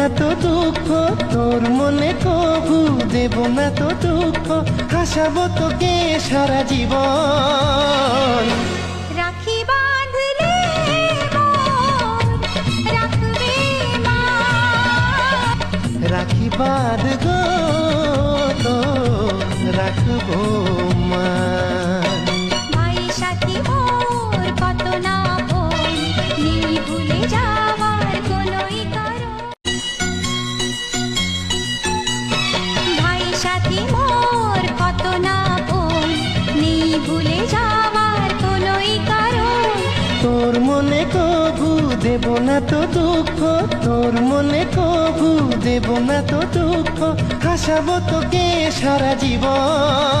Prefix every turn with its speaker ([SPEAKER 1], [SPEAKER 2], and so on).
[SPEAKER 1] না তো দুঃখ, তোর মনে কভু দেব না তো দুঃখ, হাসাবো তোকে সারা জীবন।
[SPEAKER 2] রাখি বাঁধলে মোর রাখবে মা,
[SPEAKER 1] রাখি বাঁধ গো তো রাখবো মা।
[SPEAKER 2] ভাই সাথী মোর কত না আপন, নেই ভুলে যাওয়ার কোনোই কারণ। ভাই সাথী মোর কত না আপন, নেই ভুলে যাওয়ার কোনোই কারণ।
[SPEAKER 1] তোর মনে কভু দেব না তো দুঃখ, তোর মনে কভু দেব না তো দুঃখ, হাসাবো তোকে সারা জীবন।